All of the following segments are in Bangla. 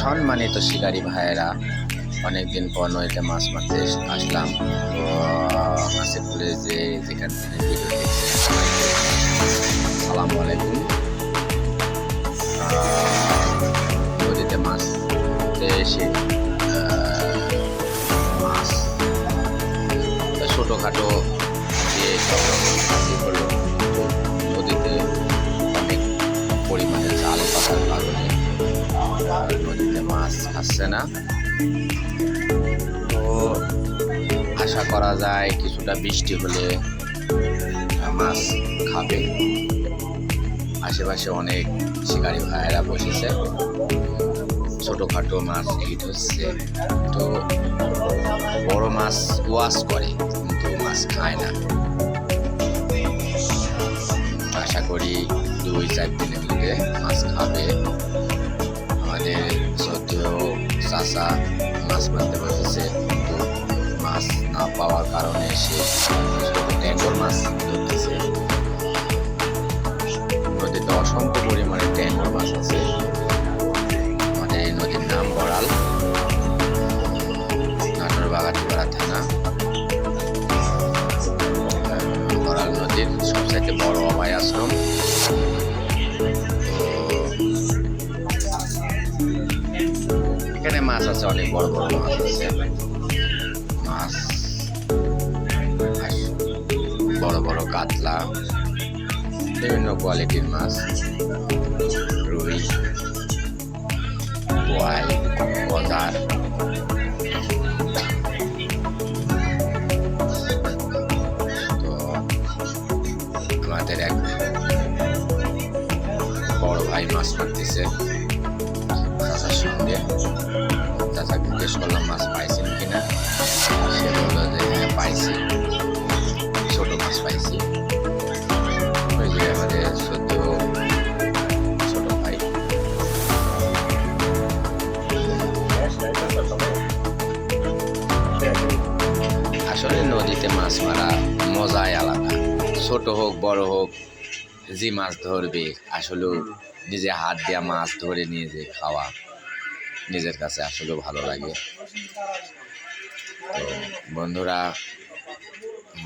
সম্মানিত শিকারী ভাইয়েরা, অনেকদিন পর নদীতে মাছ মারতে আসলাম। তো কাশীপুরে যেখান থেকে ভিডিও দেখছেন সবাইকে আসসালামু আলাইকুম। নদীতে মাছ এসে মাছ ছোটোখাটো যে সব রকম কাজই হলো, নদীতে অনেক পরিমাণে জাল পাতার কারণে নদীতে মাছ খাচ্ছে না। তো আশা করা যায় কিছুটা বৃষ্টি হলে মাছ খাবে। আশেপাশে অনেক শিকারী ভাইয়েরা বসেছে, ছোটোখাটো মাছ হিট হচ্ছে। তো বড় মাছ ওয়াশ করে কিন্তু মাছ খায় না। আশা করি 2-4 দিনের মধ্যে মাছ খাবে। আমাদের সত্ত্বেও চাষা মাছ মারতে বসেছে, কিন্তু মাছ না পাওয়ার কারণে সে ট্যাংর মাছ ধরতেছে। নদীতে অসংখ্য পরিমাণে ট্যাংর মাছ আছে। আমাদের এই নদীর নাম বড়াল, নাটোর বাগাতিপাড়া থানা। বড়াল নদীর সবচাইতে বড় অভয় আশ্রম। এখানে মাছ আছে, অনেক বড় বড় মাছ আছে। মাছ বড় বড় কাতলা, বিভিন্ন কোয়ালিটির মাছ, রুই, বোয়াল, গজার। তো আমাদের এক বড় ভাই মাছ মারতেছে চাচার সঙ্গে। চাচাকে জিজ্ঞেস করলাম মাছ পাইছেন কিনা, সে বললো যে হ্যাঁ পাইছি, ছোট মাছ পাইছি। ওই যে আমাদের সদ্য ছোট ভাই। আসলে নদীতে মাছ মারা মজাই আলাদা। ছোট হোক বড় হোক, যে মাছ ধরবে আসলেও নিজে হাত দিয়ে মাছ ধরে নিয়ে যে খাওয়া নিজের কাছে আসলেও ভালো লাগে। তো বন্ধুরা,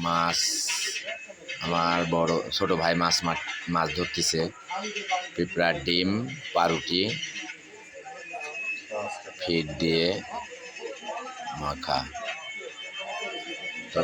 মাছ আমার বড় ছোট ভাই মাছ ধরতেছে। পিঁপড়ার ডিম, পাউরুটি, ফিড দিয়ে মাখা। তো